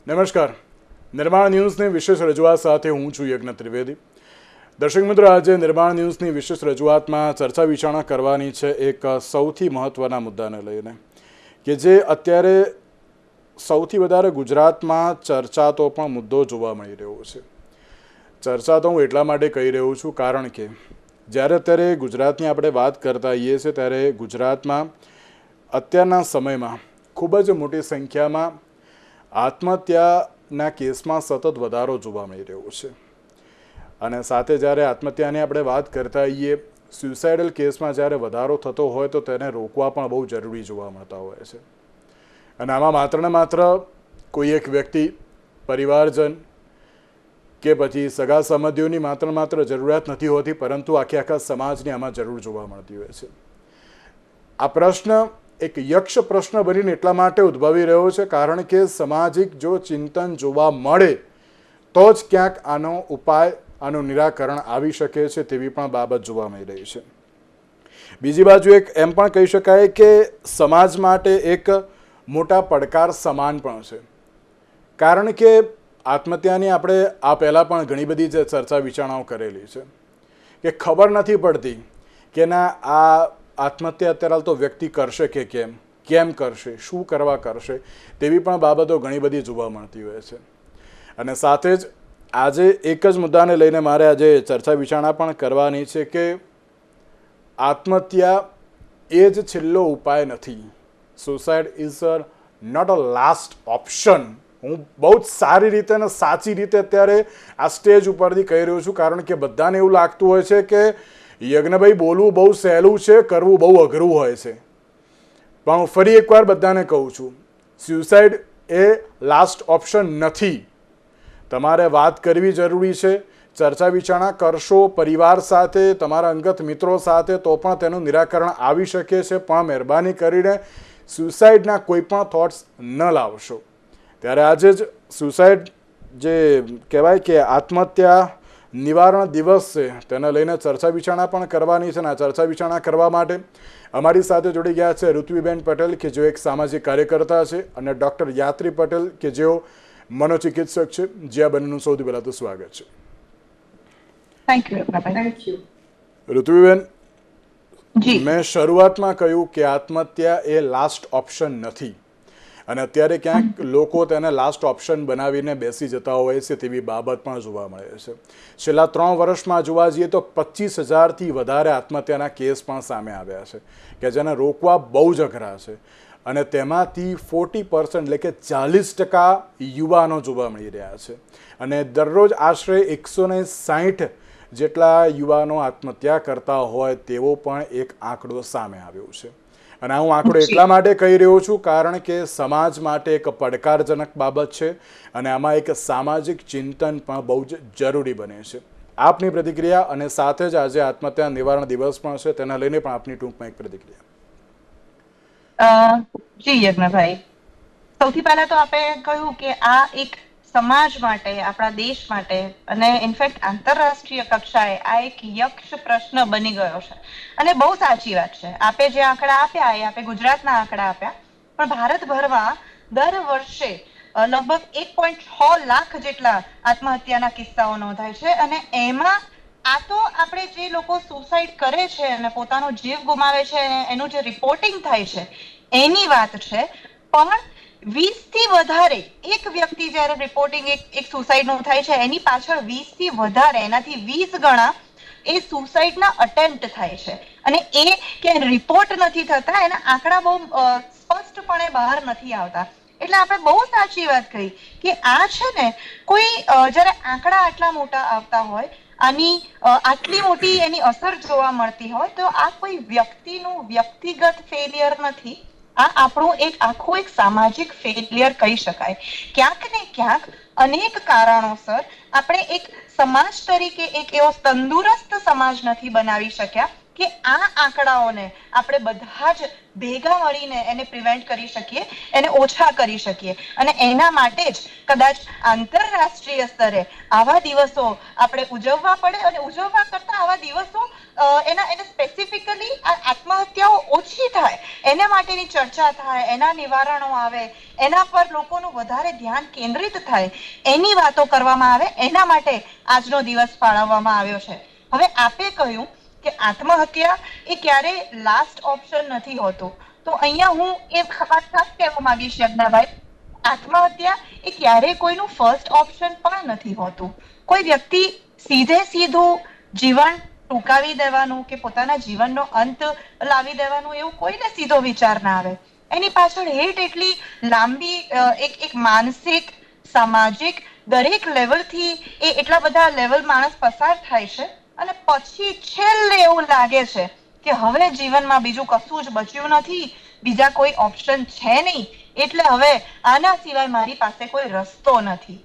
નમસ્કાર. નિર્માણ ન્યૂઝની વિશેષ રજૂઆત સાથે હું છું યજ્ઞ ત્રિવેદી. દર્શક મિત્રો, આજે નિર્માણ ન્યૂઝની વિશેષ રજૂઆતમાં ચર્ચા વિચારણા કરવાની છે એક સૌથી મહત્ત્વના મુદ્દાને લઈને, કે જે અત્યારે સૌથી વધારે ગુજરાતમાં ચર્ચાતો પણ મુદ્દો જોવા મળી રહ્યો છે. ચર્ચા તો હું એટલા માટે કહી રહ્યો છું કારણ કે જ્યારે અત્યારે ગુજરાતની આપણે વાત કરતા હોઈએ છીએ ત્યારે ગુજરાતમાં અત્યારના સમયમાં ખૂબ જ મોટી સંખ્યામાં આત્મહત્યાના કેસમાં સતત વધારો જોવા મળી રહ્યો છે. અને સાથે જ્યારે આત્મહત્યાની આપણે વાત કરતા હોઈએ, સ્યુસાઇડલ કેસમાં જ્યારે વધારો થતો હોય તો તેને રોકવા પણ બહુ જરૂરી જોવા મળતા હોય છે. અને આમાં માત્ર ને માત્ર કોઈ એક વ્યક્તિ, પરિવારજન કે પછી સગા સંબંધીઓની માત્ર જરૂરિયાત નથી હોતી, પરંતુ આખા સમાજની આમાં જરૂર જોવા મળતી હોય છે. આ પ્રશ્ન એક યક્ષ પ્રશ્ન બનીને એટલા માટે ઉદ્ભવી રહ્યો છે કારણ કે સામાજિક જો ચિંતન જોવા મળે તો જ ક્યાંક આનો ઉપાય, આનું નિરાકરણ આવી શકે છે તેવી પણ બાબત જોવા મળી રહી છે. બીજી બાજુ એક એમ પણ કહી શકાય કે સમાજ માટે એક મોટા પડકાર સમાન પણ છે, કારણ કે આત્મહત્યાની આપણે આ પહેલાં પણ ઘણી બધી જે ચર્ચા વિચારણાઓ કરેલી છે કે ખબર નથી પડતી કે ના આ આત્મહત્યા અત્યારે તો વ્યક્તિ કરશે કે કેમ કરશે, શું કરવા કરશે, તેવી પણ બાબતો ઘણી બધી જોવા મળતી હોય છે. અને સાથે જ આજે એક જ મુદ્દાને લઈને મારે આજે ચર્ચા વિચારણા પણ કરવાની છે કે આત્મહત્યા એ જ છેલ્લો ઉપાય નથી. Suicide is not a last option. હું બહુ જ સારી રીતે અને સાચી રીતે અત્યારે આ સ્ટેજ ઉપરથી કહી રહ્યો છું, કારણ કે બધાને એવું લાગતું હોય છે કે યજ્ઞભાઈ બોલવું બહુ સહેલું છે, કરવું બહુ અઘરું હોય છે. પણ હું ફરી એકવાર બધાને કહું છું, સ્યુસાઇડ એ લાસ્ટ ઓપ્શન નથી. તમારે વાત કરવી જરૂરી છે, ચર્ચા વિચારણા કરશો પરિવાર સાથે, તમારા અંગત મિત્રો સાથે, તો પણ તેનું નિરાકરણ આવી શકે છે. પણ મહેરબાની કરીને સ્યુસાઇડના કોઈ પણ થોટ્સ ન લાવશો. ત્યારે આજે જ સ્યુસાઇડ જે કહેવાય કે આત્મહત્યા નિવારણ દિવસ છે તેને લઈને ચર્ચા વિચારણા પણ કરવાની છે. અને આ ચર્ચા વિચારણા કરવા માટે અમારી સાથે જોડી ગયા છે ઋત્વીબેન પટેલ, કે જેઓ એક સામાજિક કાર્યકર્તા છે, અને ડૉક્ટર યાત્રી પટેલ, કે જેઓ મનોચિકિત્સક છે. જે આ બંનેનું સૌથી પહેલાં તો સ્વાગત છે. Thank you. ઋત્વીબેન, મેં શરૂઆતમાં કહ્યું કે આત્મહત્યા એ લાસ્ટ ઓપ્શન નથી, અને અત્યારે ક્યાંક લોકો તેને લાસ્ટ ઓપ્શન બનાવીને બેસી જતા હોય છે તેવી બાબત પણ જોવા મળે છે. છેલ્લા 3 વર્ષમાં જોવા જઈએ તો 25,000થી વધારે આત્મહત્યાના કેસ પણ સામે આવ્યા છે, કે જેને રોકવા બહુ જ અઘરા છે. અને તેમાંથી 40% એટલે કે 40% યુવાનો જોવા મળી રહ્યા છે. અને દરરોજ આશરે 160 જેટલા યુવાનો આત્મહત્યા કરતા હોય તેવો પણ એક આંકડો સામે આવ્યો છે. અને હું આંકડો એટલા માટે કહી રહ્યો છું કારણ કે સમાજ માટે એક પડકારજનક બાબત છે, અને આમાં એક સામાજિક ચિંતન પણ બહુ જ જરૂરી બને છે. આપની પ્રતિક્રિયા, અને સાથે જ આજે આત્મહત્યા નિવારણ દિવસ પણ છે તેના લઈને પણ આપની ટૂંકમાં એક પ્રતિક્રિયા. જી યજ્ઞભાઈ, સૌથી પહેલા તો આપણે કહ્યું કે આ એક સમાજ માટે, આપણા દેશ માટે, અને ઇનફેક્ટ આંતરરાષ્ટ્રીય કક્ષાએ આ એક યક્ષ પ્રશ્ન બની ગયો છે. અને બહુ સાચી વાત છે, આપે જે આંકડા આપ્યા એ આપણે ગુજરાતના આંકડા આપ્યા, પણ ભારતભરમાં દર વર્ષે લગભગ 1.6 લાખ જેટલા આત્મહત્યાના કિસ્સાઓ નોંધાય છે. અને એમાં આ તો આપણે જે લોકો સુસાઇડ કરે છે અને પોતાનો જીવ ગુમાવે છે એનું જે રિપોર્ટિંગ થાય છે એની વાત છે. પણ 20થી વધારે એક વ્યક્તિ જ્યારે રિપોર્ટિંગ એક સુસાઇડનું થાય છે એની પાછળ 20થી વધારે, એનાથી 20 ગણા એ સુસાઇડના અટેમ્પ્ટ થાય છે. અને એ કે રિપોર્ટ નથી થતા, એના આંકડા બહુ સ્પષ્ટપણે બહાર નથી આવતા. એટલે આપણે બહુ સાચી વાત કહી કે આ છે ને, કોઈ જ્યારે આંકડા આટલા મોટા આવતા હોય, આની આટલી મોટી એની અસર જોવા મળતી હોય, તો આ કોઈ વ્યક્તિનું વ્યક્તિગત ફેલિયર નથી. આ આપણું એક આખું એક સામાજિક ફેલિયર કહી શકાય. ક્યાંક ને ક્યાંક અનેક કારણોસર આપણે એક સમાજ તરીકે એક એવો તંદુરસ્ત સમાજ નથી બનાવી શક્યા કે આ આંકડાઓને આપણે બધા જ ભેગા મળીને એને પ્રિવેન્ટ કરી શકીએ, એને ઓછા કરી શકીએ. અને એના માટે જ કદાચ આંતરરાષ્ટ્રીય સ્તરે આવા દિવસો આપણે ઉજવવા પડે, અને ઉજવવા કરતા આવા દિવસો એને સ્પેસિફિકલી આત્મહત્યાઓ ઓછી થાય એના માટેની ચર્ચા થાય, એના નિવારણો આવે, એના પર લોકોનું વધારે ધ્યાન કેન્દ્રિત થાય, એની વાતો કરવામાં આવે, એના માટે આજનો દિવસ ફાળવવામાં આવ્યો છે. હવે આપે કહ્યું કે આત્મહત્યા એ ક્યારે લાસ્ટ ઓપ્શન નથી હોતું, તો અહીંયા હું એ વાત ખાસ કહેવા માંગીશ યજ્ઞાભાઈ, આત્મહત્યા એ ક્યારેય કોઈનું ફર્સ્ટ ઓપ્શન પણ નથી હોતું. કોઈ વ્યક્તિ સીધું જીવન ટૂંકાવી દેવાનું કે પોતાના જીવનનો અંત લાવી દેવાનું એવું કોઈને સીધો વિચાર ના આવે. એની પાછળ હેટ એટલી લાંબી એક માનસિક, સામાજિક દરેક લેવલથી એટલા બધા લેવલ માણસ પસાર થાય છે અને પછી છેલ્લે એવું લાગે છે કે હવે જીવનમાં બીજું કશું જ બચ્યું નથી, બીજા કોઈ ઓપ્શન છે નહીં, એટલે હવે આના સિવાય મારી પાસે કોઈ રસ્તો નથી.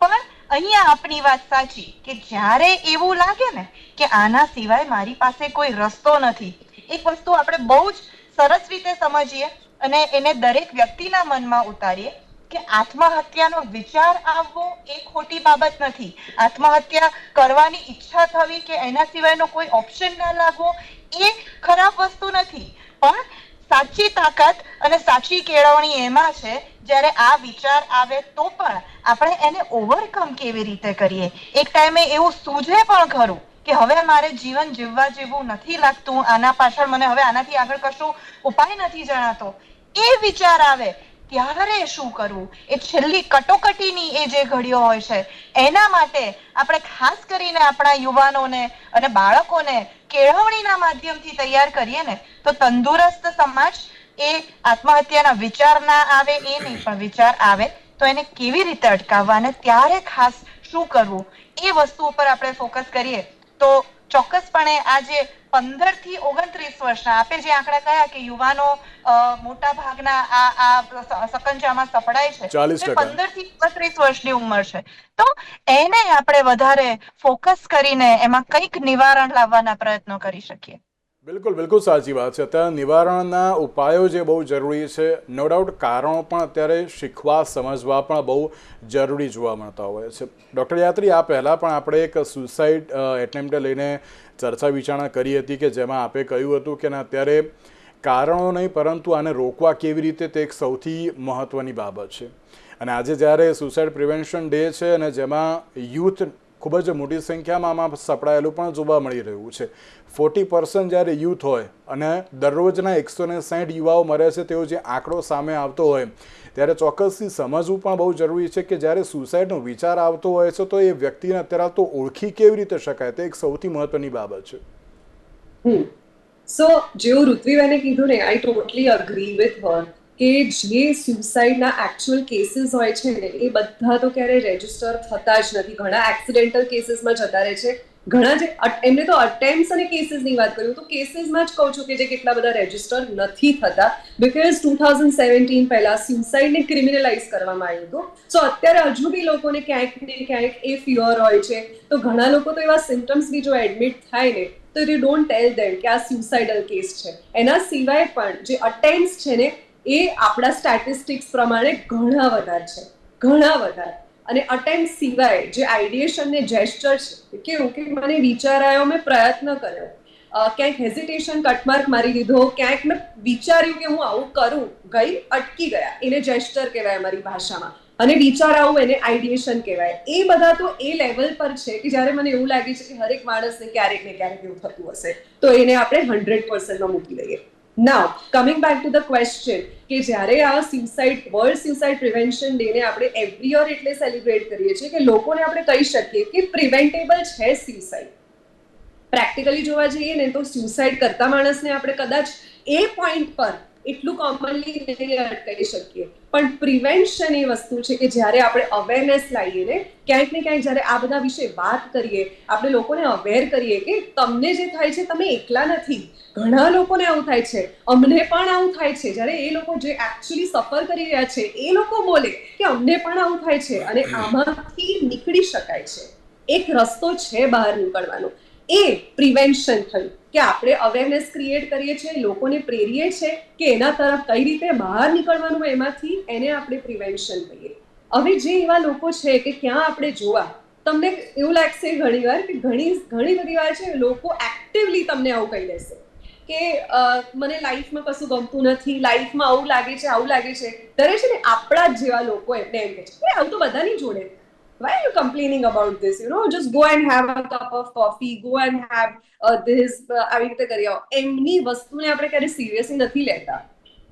પણ અહીંયા આપની વાત સાચી કે જ્યારે એવું લાગે ને કે આના સિવાય મારી પાસે કોઈ રસ્તો નથી, એક વસ્તુ આપણે બહુ જ સરસ રીતે સમજીએ અને એને દરેક વ્યક્તિના મનમાં ઉતારીએ કે આત્મહત્યાનો વિચાર આવવો એ ખોટી બાબત નથી. આત્મહત્યા કરવાની ઈચ્છા થવી કે એના સિવાયનો કોઈ ઓપ્શન ના લાગવો એ ખરાબ વસ્તુ નથી. પણ સાચી તાકાત અને સાચી કેળવણી એમાં છે જ્યારે આ વિચાર આવે તો પણ આપણે એને ઓવરકમ કેવી રીતે કરીએ. એક ટાઈમે એવું સૂઝે પણ ખરું કે હવે મારે જીવન જીવવા જેવું નથી લાગતું, આના પાછળ મને હવે આનાથી આગળ કશું ઉપાય નથી જણાતો, એ વિચાર આવે ત્યારે શું કરવું, એ છેલ્લી કટોકટીની એ જે ઘડીઓ હોય છે એના માટે આપણે ખાસ કરીને આપણા યુવાનોને અને બાળકોને કેળવણીના માધ્યમથી તૈયાર કરીએ ને તો તંદુરસ્ત સમાજ એ આત્મહત્યાના વિચાર ના આવે એ નહીં, પણ વિચાર આવે તો એને કેવી રીતે અટકાવવા અને ત્યારે ખાસ શું કરવું એ વસ્તુ ઉપર આપણે ફોકસ કરીએ તો ચોક્કસપણે આ જે 15 થી 29 વર્ષના આપે જે આંકડા કયા કે યુવાનો મોટા ભાગના આ સકંજામાં સપડાય છે, 15 થી 29 વર્ષની ઉંમર છે, તો એને આપણે વધારે ફોકસ કરીને એમાં કંઈક નિવારણ લાવવાના પ્રયત્નો કરી શકીએ. બિલકુલ સાચી વાત છે. અત્યારે નિવારણના ઉપાયો જે બહુ જરૂરી છે, નો ડાઉટ કારણો પણ અત્યારે શીખવા સમજવા પણ બહુ જરૂરી જોવા મળતા હોય છે. ડૉક્ટર યાત્રી, આ પહેલાં પણ આપણે એક સુસાઇડ એટેમ્પ્ટને લઈને ચર્ચા વિચારણા કરી હતી કે જેમાં આપે કહ્યું હતું કે અત્યારે કારણો નહીં પરંતુ આને રોકવા કેવી રીતે તે એક સૌથી મહત્ત્વની બાબત છે. અને આજે જ્યારે સુસાઇડ પ્રિવેન્શન ડે છે અને જેમાં યુથ ખૂબ જ મોટી સંખ્યામાં આમાં સપડાયેલું પણ જોવા મળી રહ્યું છે. 40% જ્યારે યુથ હોય અને દરરોજના 160 યુવાઓ મરે છે તેવો જે આંકડો સામે આવતો હોય ત્યારે ચોક્કસથી સમજવું પણ બહુ જરૂરી છે કે જ્યારે સુસાઇડનો વિચાર આવતો હોય છે તો એ વ્યક્તિને અત્યારે તો ઓળખી કેવી રીતે શકાય, તે એક સૌથી મહત્વની બાબત છે. સો જેવું ઋત્વિબેને કીધું ને, આઈ ટોટલી અગ્રી વિથ હર કે જે સુસાઇડના એકચ્યુઅલ કેસીસ હોય છે ને એ બધા તો ક્યારેય રજિસ્ટર થતા જ નથી. ઘણા એક્સિડેન્ટલ કેસીસમાં જતા રહે છે, ઘણા જે એમને તો અટેમ્પ્ટ્સ અને કેસીસની વાત કરું તો કેસીસમાં જ કહું છું કે જે કેટલા બધા રજિસ્ટર નથી થતા, બીકોઝ 2017 પહેલા સુસાઇડને ક્રિમિનલાઇઝ કરવામાં આવ્યું હતું. સો અત્યારે હજુ બી લોકોને ક્યાંક ને ક્યાંક એ ફિયર હોય છે, તો ઘણા લોકો તો એવા સિમ્ટમ્સ બી જો એડમિટ થાય ને તો યુ ડોન્ટ ટેલ ધેમ કે આ સુસાઇડલ કેસ છે. એના સિવાય પણ જે અટેમ્પ્ટ્સ છે ને એ આપણા સ્ટેટિસ્ટિક્સ પ્રમાણે ઘણા વધારે છે, ઘણા વધારે. અને અટેમ્પ્ટ સિવાય જે આઈડિયેશન ને જેસ્ચર છે, કેવું કે મને વિચાર આવ્યો, મેં પ્રયત્ન કર્યો, ક્યાંક હેઝિટેશન કટમાર્ક મારી દીધો, ક્યાંક મેં વિચાર્યું કે હું આવું કરું, ગઈ અટકી ગયા, એને જેસ્ચર કહેવાય અમારી ભાષામાં, અને વિચાર આવું એને આઈડિયેશન કહેવાય. એ બધા તો એ લેવલ પર છે કે જ્યારે મને એવું લાગે છે કે હરેક માણસને ક્યારેક ને ક્યારેક એવું થતું હશે, તો એને આપણે 100%માં મૂકી દઈએ. Now coming back to the question કે જ્યારે આ વર્લ્ડ સુસાઇડ પ્રિવેન્શન ડે ને આપણે એવરી યર એટલે સેલિબ્રેટ કરીએ છીએ કે લોકોને આપણે કહી શકીએ કે પ્રિવેન્ટેબલ છે સુસાઇડ. પ્રેક્ટિકલી જોવા જઈએ ને તો સુસાઇડ કરતા માણસને આપણે કદાચ એ પોઈન્ટ પર એટલું કોમનલી નહીં અટકાવી શકીએ, પણ પ્રિવેન્શન એ વસ્તુ છે કે જ્યારે આપણે અવેરનેસ લાવીએ ને ક્યાંક ને ક્યાંક, જ્યારે આ બધા વિશે વાત કરીએ, આપણે લોકોને અવેર કરીએ કે તમને જે થાય છે તમે એકલા નથી, ઘણા લોકોને આવું થાય છે, અમને પણ આવું થાય છે. જ્યારે એ લોકો જે એકચ્યુઅલી સફર કરી રહ્યા છે એ લોકો બોલે કે અમને પણ આવું થાય છે અને આમાંથી નીકળી શકાય છે, એક રસ્તો છે બહાર નીકળવાનો, એ પ્રિવેન્શન થયું કે આપણે અવેરનેસ ક્રિએટ કરીએ છીએ, લોકોને પ્રેરીએ છીએ કે એના તરફ કઈ રીતે બહાર નીકળવાનું એમાંથી, એને આપણે પ્રિવેન્શન કહીએ. હવે જે એવા લોકો છે કે ક્યાં આપણે જોવા તમને એવું લાગશે ઘણીવાર કે ઘણી બધી વાર છે લોકો એક્ટિવલી તમને આવું કહી દેશે કે મને લાઈફમાં કશું ગમતું નથી, લાઈફમાં આવું લાગે છે ત્યારે છે ને આપણા જ જેવા લોકો એમને એમ કહે છે આવું તો બધાની જોડે, why are you complaining about this, just go and have a cup of coffee, go and have this, આવી રીતે કરી આવો. એમની વસ્તુને આપણે ક્યારે સિરિયસલી નથી લેતા.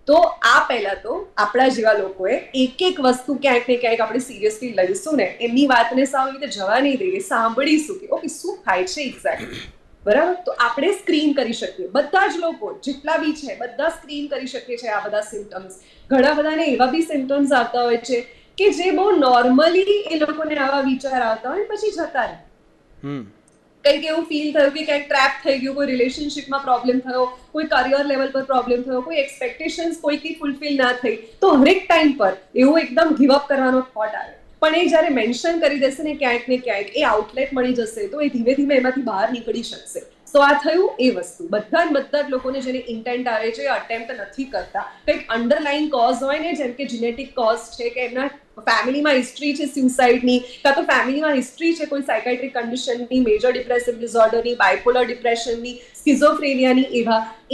તો આ પહેલા તો આપણા જેવા લોકોએ એક વસ્તુ ક્યાંક ને ક્યાંક આપણે સિરિયસલી લઈશું ને, એમની વાતને સાવ રીતે જવા નહીં દઈએ, સાંભળીશું કે ઓકે શું થાય છે એક્ઝેક્ટલી, બરાબર. તો આપણે સ્ક્રીન કરી શકીએ, બધા જ લોકો જેટલા બી છે બધા સ્ક્રીન કરી શકીએ છીએ આ બધા સિમ્ટમ્સ. ઘણા બધાને એવા બી સિમ્ટમ્સ આવતા હોય છે કે જે બહુ નોર્મલી એ લોકોને આવા વિચાર આવતા હોય પછી જતા રહે. કંઈક એવું ફીલ થયું કે ક્યાંક ટ્રેપ થઈ ગયું, કોઈ રિલેશનશિપમાં પ્રોબ્લેમ થયો, કોઈ કરિયર લેવલ પર પ્રોબ્લેમ થયો, કોઈ એક્સપેક્ટેશન્સ કોઈથી ફૂલફિલ ના થઈ, તો હરેક ટાઈમ પર એવું એકદમ ગીવઅપ કરવાનો થોટ આવે. પણ એ જ્યારે મેન્શન કરી દેશે ને ક્યાંક ને ક્યાંક એ આઉટલેટ મળી જશે તો એ ધીમે ધીમે એમાંથી બહાર નીકળી શકશે. તો આ થયું એ વસ્તુ. બધા જ લોકોને જેને ઇન્ટેન્ટ આવે છે અટેમ્પ્ટ નથી કરતા. કંઈક અંડરલાઈન કોઝ હોય ને, જેમ કે જીનેટિક કોઝ છે કે એમના ફેમિલીમાં હિસ્ટ્રી છે સ્યુસાઇડની, કાં તો ફેમિલીમાં હિસ્ટ્રી છે કોઈ સાયકાઇટ્રિક કન્ડિશનની, મેજર ડિપ્રેસિવ ડિસઓર્ડરની, બાયપોલર ડિપ્રેશનની, સ્કિઝોફ્રેનિયાની,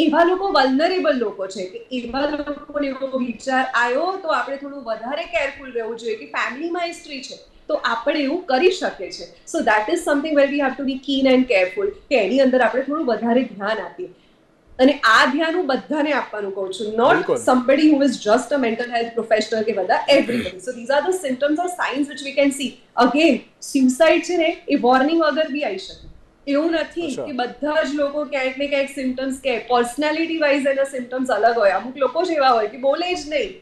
એવા લોકો વલ્નરેબલ લોકો છે કે એવા લોકોને એવો વિચાર આવ્યો તો આપણે થોડું વધારે કેરફુલ રહેવું જોઈએ કે ફેમિલીમાં હિસ્ટ્રી છે તો આપણે એવું કરી શકે છે. So that is something where we have to be keen and careful કે એની અંદર આપણે થોડું વધારે ધ્યાન આપીએ. અને આ ધ્યાન હું બધાને આપવાનું કહું છું, not somebody who is just a mental health professional કે બધા, everybody. So these are the symptoms or signs which we can see. Again, suicide છે ને એ વોર્નિંગ વગર બી આવી શકે. એવું નથી કે બધા જ લોકો ક્યાંક ને ક્યાંક સિમ્ટમ્સ કે પર્સનાલિટી વાઇઝ એના સિમ્ટમ્સ અલગ હોય. અમુક લોકો જ એવા હોય કે બોલે જ નહીં,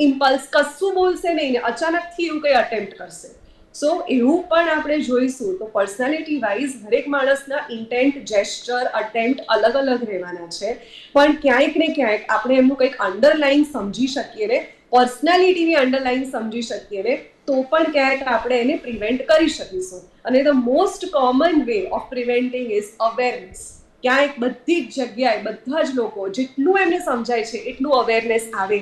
ઇમ્પલ્સ કશું બોલશે નહીં ને અચાનકથી એવું કંઈ અટેમ્પ્ટ કરશે. સો એવું પણ આપણે જોઈશું. તો પર્સનાલિટી વાઇઝ હરેક માણસના ઇન્ટેન્ટ, જેસ્ચર, અટેમ્પ્ટ અલગ અલગ રહેવાના છે. પણ ક્યાંક ને ક્યાંક આપણે એમનું કંઈક અંડરલાઈન સમજી શકીએ ને, પર્સનાલિટીની અંડરલાઈન સમજી શકીએ ને, તો પણ ક્યાંક આપણે એને પ્રિવેન્ટ કરી શકીશું. અને the most common way of preventing is awareness. ક્યાંક બધી જ જગ્યાએ બધા જ લોકો જેટલું એમને સમજાય છે એટલું અવેરનેસ આવે.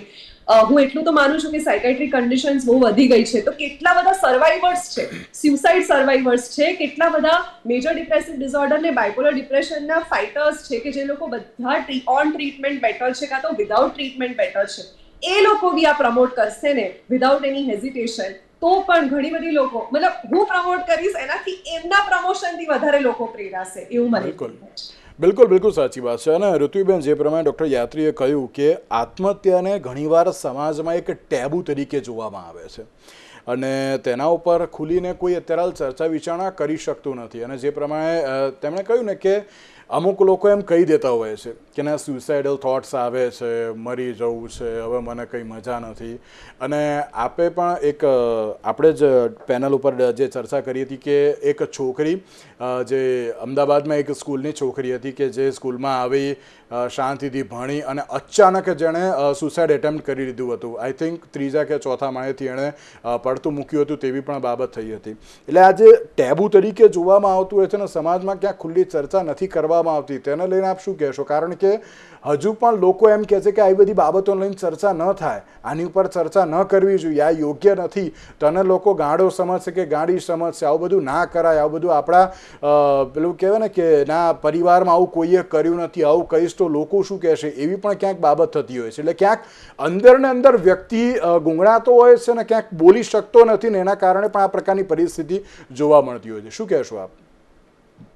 હું એટલું તો માનું છું કે સાયકાઇટ્રિક કન્ડિશન્સ બહુ વધી ગઈ છે, તો કેટલા બધા સર્વાઈવર્સ છે, સ્યુસાઇડ સર્વાઈવર્સ છે, કેટલા બધા મેજર ડિપ્રેસિવ ડિસઓર્ડર ને બાયપોલર ડિપ્રેશનના ફાઇટર્સ છે કે જે લોકો બધા ઓન ટ્રીટમેન્ટ બેટર છે કાં તો વિધાઉટ ટ્રીટમેન્ટ બેટર છે. એ લોકો બી આ પ્રમોટ કરશે ને વિધાઉટ એની હેઝિટેશન, તો પણ ઘણી બધી લોકો, મતલબ હું પ્રમોટ કરીશ એનાથી એમના પ્રમોશનથી વધારે લોકો પ્રેરાશે એવું મને લાગે છે. બિલકુલ સાચી વાત છે. અને ઋત્વિબેન, જે પ્રમાણે ડૉક્ટર યાત્રીએ કહ્યું કે આત્મહત્યાને ઘણીવાર સમાજમાં એક ટેબુ તરીકે જોવામાં આવે છે અને તેના ઉપર ખુલીને કોઈ અત્યારે ચર્ચા વિચારણા કરી શકતું નથી. અને જે પ્રમાણે તેમણે કહ્યું ને કે અમુક લોકો એમ કહી દેતા હોય છે કે ના સુસાઇડલ થોટ્સ આવે છે, મરી જવું છે, હવે મને કંઈ મજા નથી. અને આપે પણ એક આપણે જ પેનલ ઉપર જે ચર્ચા કરી હતી કે એક છોકરી જે અમદાવાદમાં એક સ્કૂલની છોકરી હતી કે જે સ્કૂલમાં આવી, શાંતિથી ભણી અને અચાનક જેણે સુસાઇડ એટેમ્પ્ટ કરી લીધું હતું. આઈ થિંક 3જા કે 4થા માળેથી એણે પડતું મૂક્યું હતું તેવી પણ બાબત થઈ હતી. એટલે આ જે ટેબુ તરીકે જોવામાં આવતું હોય છે ને, સમાજમાં ક્યાંક ખુલ્લી ચર્ચા નથી કરવામાં આવતી, તેને લઈને આપ શું કહેશો? કારણ કે હજુ પણ લોકો એમ કહે છે કે આવી બધી બાબતો લઈને ચર્ચા ન થાય, આની ઉપર ચર્ચા ન કરવી જોઈએ, આ યોગ્ય નથી. તને લોકો ગાંડો સમજશે કે ગાંડી સમજશે, આવું બધું ના કરાય, આવું બધું આપણા પેલું કહેવાય ને કે ના પરિવારમાં આવું કોઈએ કર્યું નથી, આવું કહીશ તો લોકો શું કહેશે, એવી પણ ક્યાંક બાબત થતી હોય છે. એટલે ક્યાંક અંદર ને અંદર વ્યક્તિ ગુંગળાતો હોય છે ને ક્યાંક બોલી શકતો નથી ને એના કારણે પણ આ પ્રકારની પરિસ્થિતિ જોવા મળતી હોય છે. શું કહેશો આપ?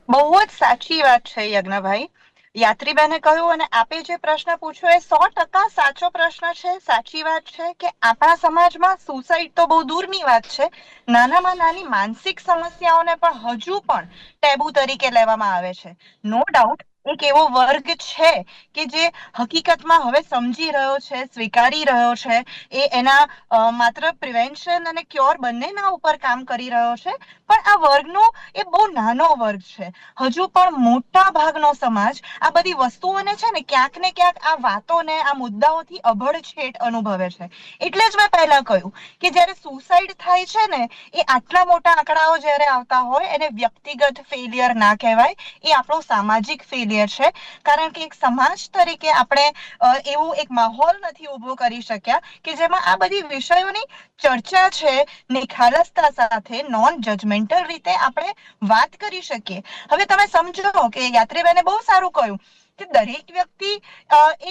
બહુ જ સાચી વાત છે યજ્ઞભાઈ. યાત્રીબેને કહ્યું અને આપે જે પ્રશ્ન પૂછ્યો એ 100% સાચો પ્રશ્ન છે, સાચી વાત છે કે આપણા સમાજમાં સુસાઇડ તો બહુ દૂરની વાત છે, નાનામાં નાની માનસિક સમસ્યાઓને પણ હજુ પણ ટેબુ તરીકે લેવામાં આવે છે. નો ડાઉટ એક એવો વર્ગ છે કે જે હકીકતમાં હવે સમજી રહ્યો છે, સ્વીકારી રહ્યો છે, એ એના માત્ર પ્રિવેન્શન અને ક્યોર બંનેના ઉપર કામ કરી રહ્યો છે. પણ આ વર્ગનો એ બહુ નાનો વર્ગ છે. હજુ પણ મોટા ભાગનો સમાજ આ બધી વસ્તુઓને છે ને ક્યાંક ને ક્યાંક આ વાતોને, આ મુદ્દાઓથી અભડછેટ અનુભવે છે. એટલે જ મેં પહેલા કહ્યું કે જ્યારે સુસાઇડ થાય છે ને, એ આટલા મોટા આંકડાઓ જ્યારે આવતા હોય એને વ્યક્તિગત ફેલિયર ના કહેવાય, એ આપણું સામાજિક ફેલિયર દે છે, કારણ કે એક સમાજ તરીકે આપણે એવું એક માહોલ નથી ઊભો કરી શક્યા કે જેમાં આ બધી વિષયોની ચર્ચા છે નિખાલસતા સાથે નોન જજમેન્ટલ રીતે આપણે વાત કરી શકીએ. હવે તમે સમજો કે યાત્રીબેને બહુ સારું કહ્યું કે દરેક વ્યક્તિ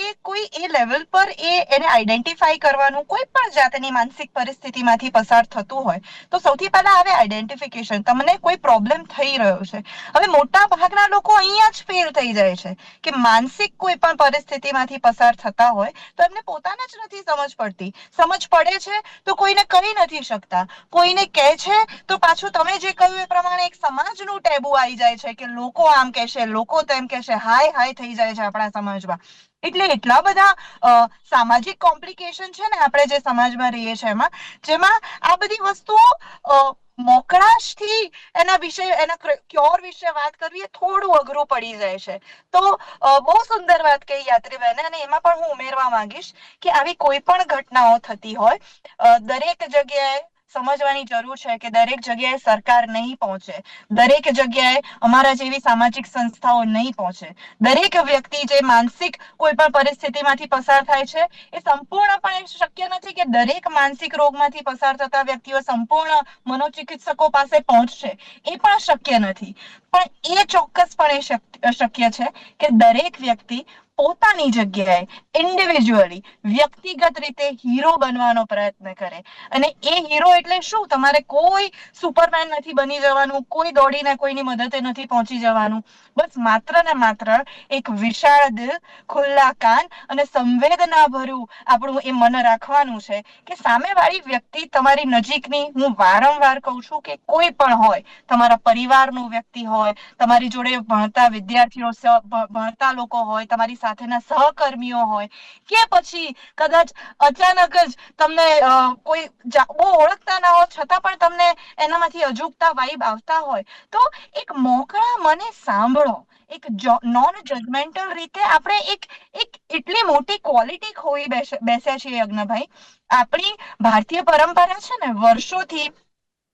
એ કોઈ એ લેવલ પર એને આઈડેન્ટિફાઈ કરવાનું, કોઈ પણ જાતની માનસિક પરિસ્થિતિમાંથી પસાર થતું હોય તો સૌથી પહેલા આવે આઈડેન્ટિફિકેશન. તમને કોઈ પ્રોબ્લેમ થઈ રહ્યો છે. હવે મોટા ભાગના લોકો અહીંયા જ ફેલ થઈ જાય છે કે માનસિક કોઈ પણ પરિસ્થિતિમાંથી પસાર થતા હોય તો એમને પોતાને જ નથી સમજ પડતી. સમજ પડે છે તો કોઈને કહી નથી શકતા, કોઈને કહે છે તો પાછું તમે જે કહ્યું એ પ્રમાણે એક સમાજનું ટેબુ આવી જાય છે કે લોકો આમ કહેશે, લોકો તેમ કહેશે, હાય હાય થઈ જાય છે આપણા સમાજમાં. એટલે એટલા બધા સામાજિક કોમ્પ્લિકેશન છે ને આપણે જે સમાજમાં રહીએ છીએ એમાં, જેમાં આ બધી વસ્તુઓ મોકળાશથી એના વિશે, એના ક્યોર વિશે વાત કરવી એ થોડું અઘરું પડી જાય છે. તો બહુ સુંદર વાત કહી યાત્રીબેને, અને એમાં પણ હું ઉમેરવા માંગીશ કે આવી કોઈ પણ ઘટનાઓ થતી હોય દરેક જગ્યાએ સમજવાની જરૂર છે કે દરેક જગ્યાએ સરકાર નહીં પહોંચે, દરેક જગ્યાએ અમારા જેવી સામાજિક સંસ્થાઓ નહીં પહોંચે. દરેક વ્યક્તિ જે માનસિક કોઈ પણ પરિસ્થિતિમાંથી પસાર થાય છે એ સંપૂર્ણપણે શક્ય નથી કે દરેક માનસિક રોગમાંથી પસાર થતા વ્યક્તિઓ સંપૂર્ણ મનોચિકિત્સકો પાસે પહોંચશે, એ પણ શક્ય નથી. પણ એ ચોક્કસપણે શક્ય છે કે દરેક વ્યક્તિ પોતાની જગ્યાએ ઇન્ડિવિજ્યુઅલી વ્યક્તિગત રીતે હીરો બનવાનો પ્રયત્ન કરે. અને એ હીરો એટલે શું? તમારે કોઈ સુપરમેન નથી બની જવાનું, કોઈ દોડીને કોઈની મદદે નથી પહોંચી જવાનું. બસ માત્ર ને માત્ર એક વિશાળ દિલ, ખુલ્લા કાન અને સંવેદના ભર્યું આપણું એ મન રાખવાનું છે કે સામેવાળી વ્યક્તિ તમારી નજીકની, હું વારંવાર કહું છું કે કોઈ પણ હોય, તમારા પરિવારનું વ્યક્તિ હોય, તમારી જોડે ભણતા વિદ્યાર્થીઓ, ભણતા લોકો હોય, તમારી સાથેના સહકર્મીઓ હોય, કે પછી કદાચ અચાનક જ તમને કોઈ બહુ ઓળખતા ના હોય છતાં પણ તમને એનામાંથી અજુગતા વાઇબ આવતા હોય, તો એક મોકળા મને સાંભળો. એક નોન જજમેન્ટલ રીતે આપણે એક એટલી મોટી ક્વોલિટી ખોઈ બેસ્યા છીએ યજ્ઞભાઈ. આપણી ભારતીય પરંપરા છે ને વર્ષોથી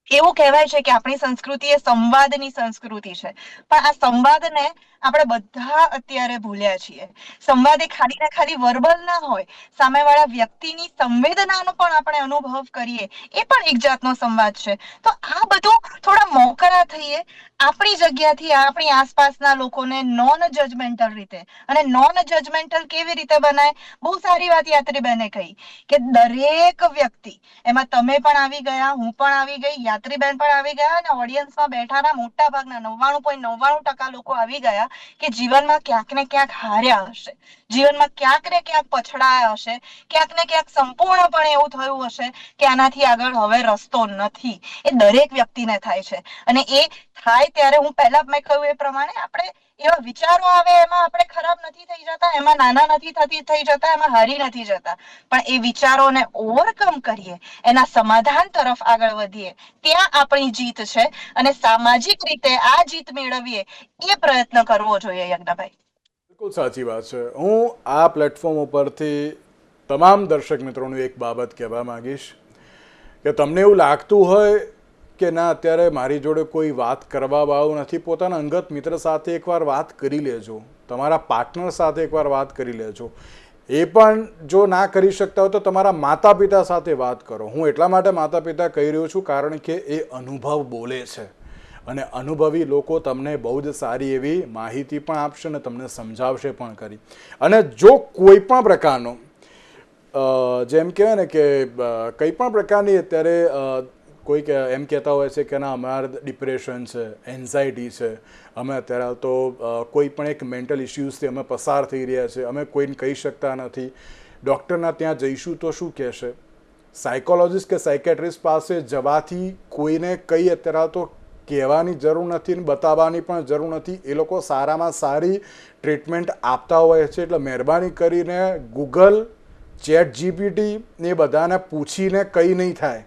એવું કહેવાય છે કે આપણી સંસ્કૃતિ એ સંવાદની સંસ્કૃતિ છે, પણ આ સંવાદને આપણે બધા અત્યારે ભૂલ્યા છીએ. સંવાદ એ ખાલી ને ખાલી વર્બલ ના હોય, સામેવાળા વ્યક્તિની સંવેદનાનો પણ આપણે અનુભવ કરીએ, એ પણ એક જાતનો સંવાદ છે. તો આ બધું થોડા મોકળા થઈએ, આપણી જગ્યાથી આપણી આસપાસના લોકોને નોન જજમેન્ટલ રીતે, અને નોન જજમેન્ટલ કેવી રીતે બનાય? બહુ સારી વાત યાત્રીબેને કહી કે દરેક વ્યક્તિ, એમાં તમે પણ આવી ગયા, હું પણ આવી ગઈ, યાત્રીબેન પણ આવી ગયા, અને ઓડિયન્સમાં બેઠાના મોટા ભાગના 99.99% લોકો આવી ગયા કે જીવનમાં ક્યાંક ને ક્યાંક હાર્યા હશે, જીવનમાં ક્યાંક ને ક્યાંક પછડાયા હશે, ક્યાંક ને ક્યાંક સંપૂર્ણપણે એવું થયું હશે કે આનાથી આગળ હવે રસ્તો નથી. એ દરેક વ્યક્તિને થાય છે. અને એ થાય ત્યારે હું પહેલા મેં કહ્યું એ પ્રમાણે આપણે એવા વિચારો આવે, એમાં આપણે ખરાબ નથી થઈ જતા, એમાં નાના નથી થઈ જતા, એમાં હારી નથી જતા, પણ એ વિચારોને ઓવરકમ કરીએ, એના સમાધાન તરફ આગળ વધીએ, ત્યાં આપણી જીત છે. અને સામાજિક રીતે આ જીત મેળવીએ એ પ્રયત્ન કરવો જોઈએ યજ્ઞભાઈ. બિલકુલ સાચી વાત છે. હું આ પ્લેટફોર્મ ઉપરથી તમામ દર્શક મિત્રોને એક બાબત કહેવા માંગીશ કે તમને એવું લાગતું હોય કે ના અત્યારે મારી જોડે કોઈ વાત કરવા વાળું નથી, પોતાના અંગત મિત્ર સાથે એકવાર વાત કરી લેજો, તમારા પાર્ટનર સાથે એકવાર વાત કરી લેજો. એ પણ જો ના કરી શકતા હોય તો તમારા માતા પિતા સાથે વાત કરો. હું એટલા માટે માતા પિતા કહી રહ્યો છું કારણ કે એ અનુભવ બોલે છે, અને અનુભવી લોકો તમને બહુ જ સારી એવી માહિતી પણ આપશે અને તમને સમજાવશે પણ ખરી. અને જો કોઈ પણ પ્રકારનો જેમ કહેવાય ને કે કંઈ પણ પ્રકારની અત્યારે કોઈક એમ કહેતા હોય છે કે ના અમારે ડિપ્રેશન છે, એન્ઝાયટી છે, અમે અત્યારે તો કોઈ પણ એક મેન્ટલ ઇસ્યુઝથી અમે પસાર થઈ રહ્યા છે, અમે કોઈને કહી શકતા નથી, ડૉક્ટરના ત્યાં જઈશું તો શું કહેશે? સાયકોલોજિસ્ટ કે સાયકેટ્રિસ્ટ પાસે જવાથી કોઈને કંઈ અત્યારે તો કહેવાની જરૂર નથી અને બતાવવાની પણ જરૂર નથી. એ લોકો સારામાં સારી ટ્રીટમેન્ટ આપતા હોય છે. એટલે મહેરબાની કરીને ગૂગલ, ચેટ જીપીટી ને બધાને પૂછીને કંઈ નહીં થાય.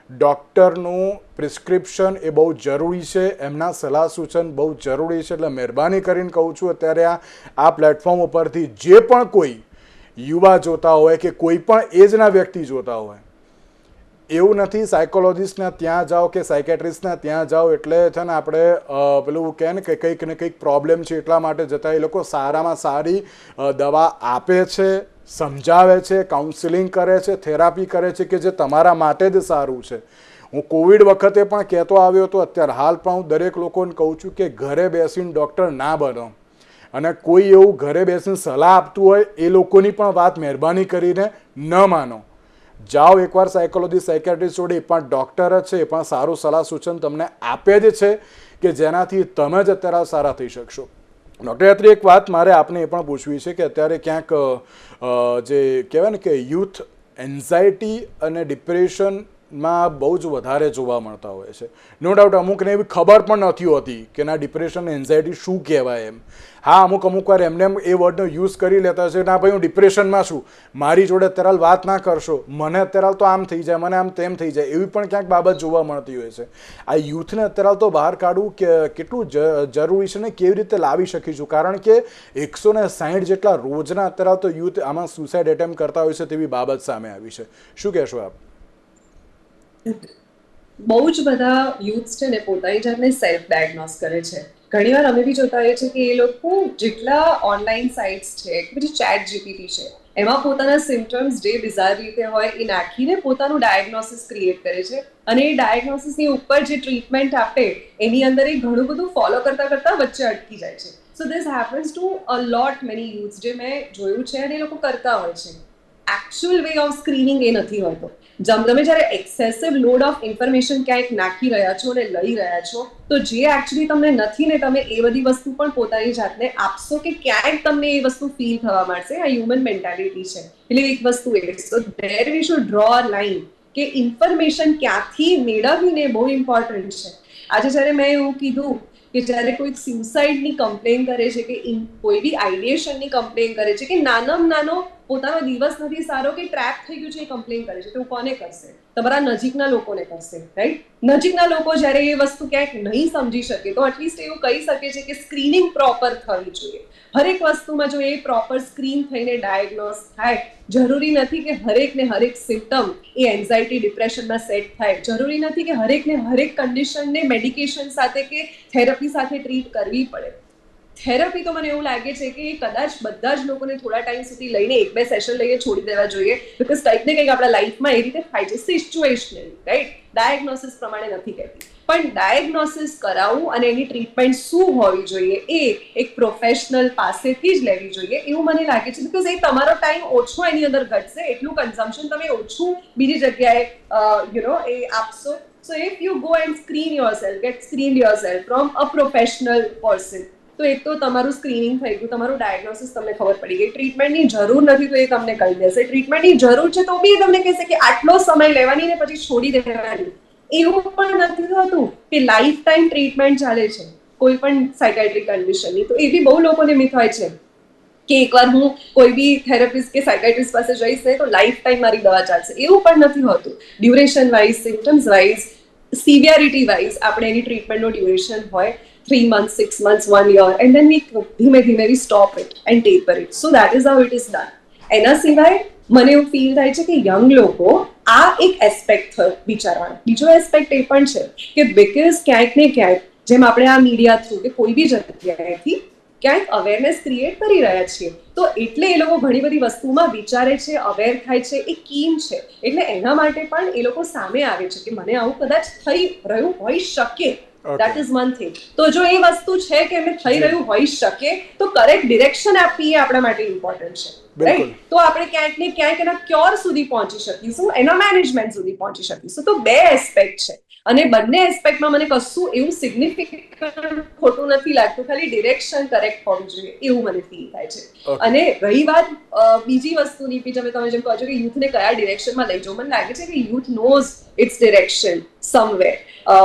ડૉક્ટરનું પ્રિસ્ક્રિપ્શન એ બહુ જરૂરી છે, એમના સલાહ સૂચન બહુ જરૂરી છે. એટલે મહેરબાની કરીને કહું છું, અત્યારે આ પ્લેટફોર્મ ઉપરથી જે પણ કોઈ યુવા જોતા હોય કે કોઈ પણ એજના વ્યક્તિ જોતા હોય, એવું નથી સાયકોલોજીસ્ટના ત્યાં જાઓ કે સાયકેટ્રિસ્ટના ત્યાં જાઓ એટલે છે ને આપણે પેલું કહે ને કે કંઈક ને કંઈક પ્રોબ્લેમ છે એટલા માટે જતા એ લોકો સારામાં સારી દવા આપે છે, સમજાવે છે, કાઉન્સિલિંગ કરે છે, થેરાપી કરે છે કે જે તમારા માટે જ સારું છે. હું કોવિડ વખતે પણ કહેતો આવ્યો હતો, અત્યારે હાલ પણ હું દરેક લોકોને કહું છું કે ઘરે બેસીને ડૉક્ટર ના બનો. અને કોઈ એવું ઘરે બેસીને સલાહ આપતું હોય એ લોકોની પણ વાત મહેરબાની કરીને ન માનો. જાઓ એકવાર સાયકોલોજી સાયકેટ્રિસ્ટ જોડે, એ પણ ડૉક્ટર જ છે, એ પણ સારું સલાહ સૂચન તમને આપે જ છે કે જેનાથી તમે જ અત્યારે સારા થઈ શકશો. ડૉક્ટર યાત્રી, એક વાત મારે આપને એ પણ પૂછવી છે કે અત્યારે ક્યાંક જે કહેવાય ને કે યુથ એન્ઝાયટી અને ડિપ્રેશનમાં બહુ જ વધારે જોવા મળતા હોય છે. નો ડાઉટ અમુકને એવી ખબર પણ નથી હોતી કે ના ડિપ્રેશન એન્ઝાયટી શું કહેવાય એમ. હા, અમુક વાર એમને એ વર્ડનો યુઝ કરી લેતા છે, ના ભાઈ હું ડિપ્રેશનમાં છું, મારી જોડે અત્યારે વાત ના કરશો, મને અત્યારે તો આમ થઈ જાય, મને આમ તેમ થઈ જાય, એવી પણ ક્યાંક બાબત જોવા મળતી હોય છે. આ યુથને અત્યારે તો બહાર કાઢવું કે કેટલું જરૂરી છે ને કેવી રીતે લાવી શકીશું, કારણ કે 160 જેટલા રોજના અત્યારે તો યુથ આમાં સુસાઇડ એટેમ્પ કરતા હોય છે તેવી બાબત સામે આવી છે. શું કહેશો આપ? બહુ જ બધા યુથ્સ છે ને પોતાની જાતને સેલ્ફ ડાયગ્નોસ કરે છે. ઘણીવાર અમે બી જોતા હોઈએ છીએ કે એ લોકો જેટલા ઓનલાઈન સાઇટ્સ છે, પછી ચેટ જીપીટી છે, એમાં પોતાના સિમ્ટમ્સ જે બિઝાર રીતે હોય એ નાખીને પોતાનું ડાયગ્નોસિસ ક્રિએટ કરે છે. અને એ ડાયગ્નોસિસની ઉપર જે ટ્રીટમેન્ટ આપે એની અંદર એ ઘણું બધું ફોલો કરતા કરતા વચ્ચે અટકી જાય છે. So this happens to a lot many youths, જે મેં જોયું છે અને એ લોકો કરતા હોય છે. એકચ્યુઅલ વે ઓફ સ્ક્રીનિંગ એ નથી હોતો. તમે જ્યારે એક્સેસિવ લોડ ઓફ ઇન્ફોર્મેશન ક્યાંક નાખી રહ્યા છો અને લઈ રહ્યા છો, તો જે એકચ્યુઅલી તમને નથી ને તમે એ બધી વસ્તુ પણ પોતાની જાતને આપશો કે ક્યાંક તમને એ વસ્તુ ફીલ થવા માંડશે. આ હ્યુમન મેન્ટાલિટી છે. એટલે એક વસ્તુ એ so there we should draw a line કે ઇન્ફોર્મેશન ક્યાંથી મેળવવીને બહુ ઇમ્પોર્ટન્ટ છે. આજે જ્યારે મેં એવું કીધું કે જ્યારે કોઈ સુસાઇડની કમ્પ્લેન કરે છે કે કોઈ બી આઈડિએશનની કમ્પ્લેન કરે છે કે નાનામાં નાનો પોતાનો દિવસ નથી સારો કે ટ્રેપ થઈ ગયું છે એ કમ્પ્લેન કરે છે, તો કોને કરશે? તમારા નજીકના લોકોને કરશે, રાઈટ? નજીકના લોકો જ્યારે એ વસ્તુ ક્યાંક નહીં સમજી શકે તો એટલીસ્ટ એવું કહી શકે છે કે સ્ક્રીનિંગ પ્રોપર થવી જોઈએ. હરેક વસ્તુમાં જો એ પ્રોપર સ્ક્રીન થઈને ડાયગ્નોસ થાય, જરૂરી નથી કે હરેકને હરેક સિમ્ટમ એ એન્ઝાયટી ડિપ્રેશનમાં સેટ થાય. જરૂરી નથી કે હરેકને હરેક કન્ડિશનને મેડિકેશન સાથે કે થેરપી સાથે ટ્રીટ કરવી પડે. થેરપી તો મને એવું લાગે છે કે કદાચ બધા જ લોકોને થોડા ટાઈમ સુધી લઈને 1-2 સેશન લઈને છોડી દેવા જોઈએ, બિકોઝ કંઈક ને કંઈક આપણા લાઈફમાં એ રીતે થાય છે, સિચ્યુએશનલી, રાઈટ? ડાયગ્નોસિસ પ્રમાણે નથી કહેતી, પણ ડાયગ્નોસિસ કરાવવું અને એની ટ્રીટમેન્ટ શું હોવી જોઈએ એ એક પ્રોફેશનલ પાસેથી જ લેવી જોઈએ એવું મને લાગે છે. બિકોઝ એ તમારો ટાઈમ ઓછો એની અંદર ઘટશે, એટલું કન્ઝમ્પશન તમે ઓછું બીજી જગ્યાએ એ આપશો. So if you go and screen yourself, get screened yourself from a professional person, તો એક તો તમારું સ્ક્રીનિંગ થઈ ગયું, તમારું ડાયગ્નોસિસ તમને ખબર પડી ગઈ. ટ્રીટમેન્ટની જરૂર નથી તો એ તમને કહી દેશે, ટ્રીટમેન્ટની જરૂર છે તો બી તમને કહેશે કે આટલો સમય લેવાની ને પછી છોડી દેવાની. એવું પણ નથી થતું કે લાઈફ ટાઈમ ટ્રીટમેન્ટ ચાલે છે કોઈ પણ સાયકાઇટ્રિક કન્ડિશનની. તો એ બી બહુ લોકોને મિથ હોય છે કે એકવાર હું કોઈ બી થેરેપિસ્ટ કે સાયકાઇટ્રિસ્ટ પાસે જઈશ ને તો લાઈફ ટાઈમ મારી દવા ચાલશે. એવું પણ નથી હોતું. Duration wise, symptoms wise, severity wise આપણે એની ટ્રીટમેન્ટનો ડ્યુરેશન હોય 3 months, 6 months, 1 year, and then we ધીમે ધીમે we stop it and taper it. So that is how it is done. એના સિવાય મને એવું ફીલ થાય છે કે યંગ લોકો આ એક એસ્પેક્ટ થયો વિચારવાનો. બીજો એસ્પેક્ટ એ પણ છે કે બીકોઝ ક્યાંક ને ક્યાંક જેમ આપણે આ મીડિયા થ્રુ કે કોઈ બી જગ્યાએથી ક્યાંક અવેરનેસ ક્રિએટ કરી રહ્યા છીએ, તો એટલે એ લોકો ઘણી બધી વસ્તુમાં વિચારે છે, અવેર થાય છે, એ કીન છે. એટલે એના માટે પણ એ લોકો સામે આવે છે કે મને આવું કદાચ થઈ રહ્યું હોઈ શકે. That is one thing. તો જો એ વસ્તુ છે કે એમને થઈ રહ્યું હોઈ શકે તો કરેક્ટ ડિરેક્શન આપવી એ આપણા માટે ઇમ્પોર્ટન્ટ છે, રાઈટ? તો આપણે ક્યાંક ને ક્યાંક એના ક્યોર સુધી પહોંચી શકીશું, એના મેનેજમેન્ટ સુધી પહોંચી શકીશું. તો 2 એસ્પેક્ટ છે અને બંને એસ્પેક્ટમાં મને કશું એવું સિગ્નિફિકન્ટ ખોટું નથી લાગતું, ખાલી ડિરેક્શન કરેક્ટ હોવી જોઈએ એવું મને ફીલ થાય છે. અને રહી વાત બીજી વસ્તુની, તમે જેમ કહો છો કે યુથને કયા ડિરેક્શનમાં લઈ જાઓ, મને લાગે છે કે youth knows its direction. somewhere.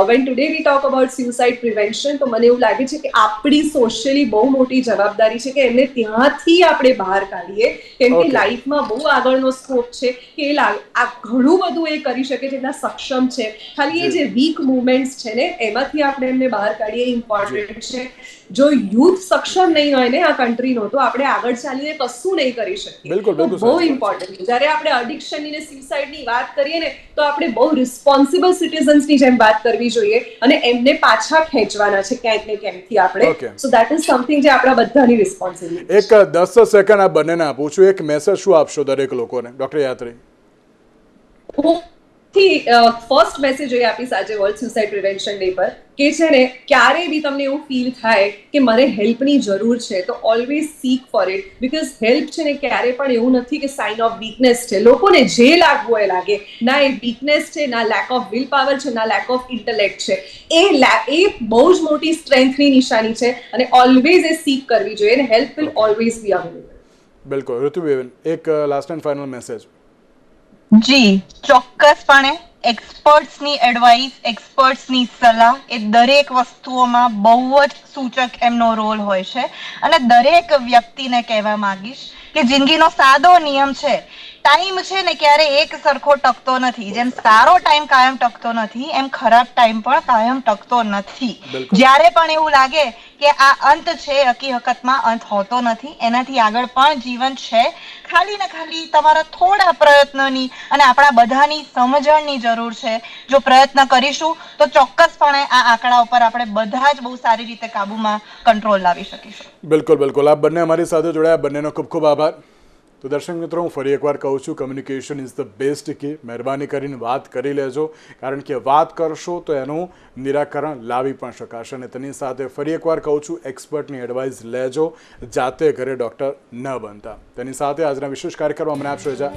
When today we talk about suicide prevention, તો મને એવું લાગે છે કે આપણી સોશિયલી બહુ મોટી જવાબદારી છે કે એમને ત્યાંથી આપણે બહાર કાઢીએ, કેમ કે Okay. લાઈફમાં બહુ આગળનો સ્કોપ છે કે આ ઘણું બધું એ કરી શકે છે, એટલા સક્ષમ છે. ખાલી એ જી. જે વીક મુવમેન્ટ્સ છે ને એમાંથી આપણે એમને બહાર કાઢીએ ઇમ્પોર્ટન્ટ છે. જો યુથ સક્ષમ નહીં હોય ને આ કન્ટ્રીનો, તો આપણે આગળ ચાલીને કશું નહીં કરી શકીએ. બિલકુલ, તો બિલકુલ બહુ સાચી વાત છે. ઇમ્પોર્ટન્ટ છે. જ્યારે આપણે એડિક્શનની ને સુસાઇડની વાત કરીએ ને, તો આપણે બહુ રિસ્પોન્સિબલ સિટીઝન્સની જેમ વાત કરવી જોઈએ અને એમને પાછા ખેંચવાના છે ક્યાંક ને ક્યાંકથી આપણે. Okay. So that is something જે આપણા બધાની રિસ્પોન્સિબિલિટી એક 10 સેકન્ડ આ બંનેને આપું છું, એક મેસેજ શું આપશો દરેક લોકોને, ડોક્ટર યાત્રી? ફર્સ્ટ મેસેજ એ આપીશ આજે વર્લ્ડ સુસાઇડ પ્રિવેન્શન ડે પર કે છે ને, ક્યારે બી તમને એવું ફીલ થાય કે મને હેલ્પની જરૂર છે, તો always seek for it. Because help છે ને ક્યારે પણ એવું નથી કે સાઇન ઓફ વીકનેસ છે. લોકોને જે લાગવું એ લાગે, ના એ વીકનેસ છે, ના લેક ઓફ વિલ પાવર છે, ના લેક ઓફ ઇન્ટેલેક્ટ છે. એ બહુ જ મોટી સ્ટ્રેન્થની નિશાની છે અને ઓલવેઝ એ સીક કરવી જોઈએ અને help will always be available. બિલકુલ. ઋતુબેન, એક લાસ્ટ એન્ડ ફાઇનલ મેસેજ. જી, ચોક્કસપણે એક્સપર્ટ્સની એડવાઇસ, એક્સપર્ટ્સની સલાહ એ દરેક વસ્તુઓમાં બહુ જ સૂચક એમનો રોલ હોય છે. અને દરેક વ્યક્તિને કહેવા માંગીશ કે જિંદગીનો સાદો નિયમ છે, ટાઈમ છે ને ક્યારે એક સરખો ટકતો નથી. જેમ સારો ટાઈમ કાયમ ટકતો નથી, એમ ખરાબ ટાઈમ પણ કાયમ ટકતો નથી. બિલકુલ. જ્યારે પણ એવું લાગે કે આ અંત છે, હકીકતમાં અંત હોતો નથી. એનાથી આગળ પણ જીવન છે. ખાલી ને ખાલી તમારા થોડા પ્રયત્નોની અને આપણા બધાની સમજણની જરૂર છે. જો પ્રયત્ન કરીશું તો ચોક્કસપણે આ આંકડા ઉપર આપણે બધા જ બહુ સારી રીતે કાબુમાં કંટ્રોલ લાવી શકીશું. બિલકુલ, બિલકુલ. આપ બંને અમારી સાથે જોડાયા, બંનેનો ખૂબ ખૂબ આભાર. તો દર્શક મિત્રો, હું ફરી એકવાર કહું છું, કમ્યુનિકેશન ઇઝ ધ બેસ્ટ કી. મહેરબાની કરીને વાત કરી લેજો, કારણ કે વાત કરશો તો એનું નિરાકરણ લાવી પણ શકાશે. અને તેની સાથે ફરી એકવાર કહું છું, એક્સપર્ટની એડવાઇસ લેજો, જાતે ઘરે ડૉક્ટર ન બનતા. તેની સાથે આજના વિશેષ કાર્યક્રમમાં મને આપશો રજા.